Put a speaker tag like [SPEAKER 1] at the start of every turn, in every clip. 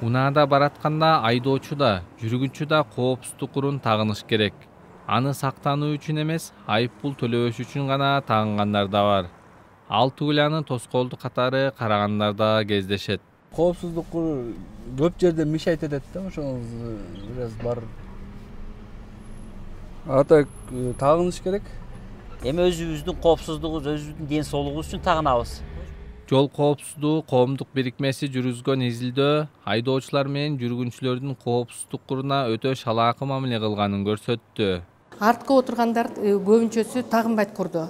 [SPEAKER 1] Унаада баратканда айдоочу да, жүргүнчү да коопсуздук урун тагыныш керек. Аны сактануу үчүн эмес, айып пул төлөбөш үчүн гана тагынгандар да бар. Ал түгүл аны тоскоолдук катары карагандар да кездешет.
[SPEAKER 2] Коопсуздук көп жерде мешать этет да, ошол бир аз бар. Ата тагыныш керек.
[SPEAKER 3] Эми өзүбүздүн коопсуздугубуз, өзүбүздүн ден соолугубуз үчүн тагынабыз.
[SPEAKER 1] Жол коопсуздугу коомдук бирикмеси жүргүзгөн изилдөө айдоочулар менен жүргүнчүлөрдүн коопсуздук куруна өтө шалаакы мамиле кылганын көрсөттү.
[SPEAKER 4] Артка отургандар көбүнчөсү тагынбайт курду.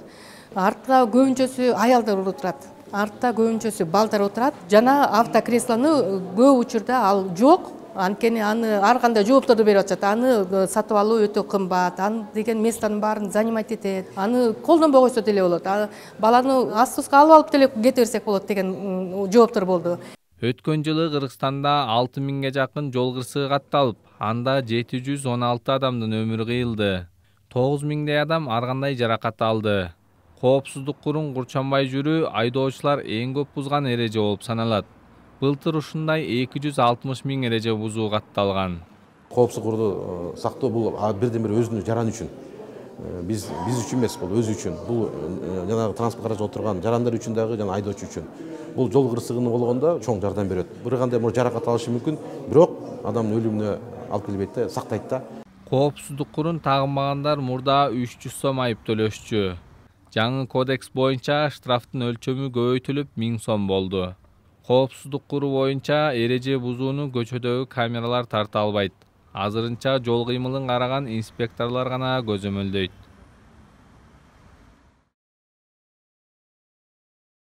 [SPEAKER 4] Артта көбүнчөсү аялдар отурат. Артта көбүнчөсү балдар отурат. Жана автокреслону көп учурда ал жок. Анткени аны ар кандай жоопторду берип атышат. Аны сатып алуу өтө кымбат. Аны деген местанын баарын занимать этет. Аны колдонбой койсо деле болот. Баланы автобуска алып деле кете берсек болот деген жооптор болду.
[SPEAKER 1] Өткөн жылы Кыргызстанда 6000ге жакын жол кырсыгы катталып, анда 716 адамдын өмүрү кыйылды. 9000дей адам ар кандай жаракат алды. Коопсуздук курун курчанбай жүрүү айдоочулар эң көп бузган эреже болуп саналат. Былтыр ушундай 260 000 эреже бузуу катталган.
[SPEAKER 5] Коопсуздук курду сактоо бул бирден бир өзүнүн жараны үчүн. Биз үчүн эмес, бул өзү үчүн. Бул жанагы транспорт каражы отурган жарандар үчүн дагы, жана айдоочу үчүн. Бул жол кырсыгыны болгондо чоң жардам берет. Бир кандай жаракат алышы мүмкүн, бирок адамдын өлүмүнө алып келбейт да, сактайт да.
[SPEAKER 1] Коопсуздук курун тагынбагандар мурда 300 сом айып төлөшчү. Жаңы кодекс боюнча штрафтын өлчөмү көбөйтүлүп 1000 сом болду. Коопсуздук куру боюнча эреже бузууну көчөдөгү камералар тарта албайт. Азырынча жол кыймылын караган инспекторлор гана көзөмөлдөйт.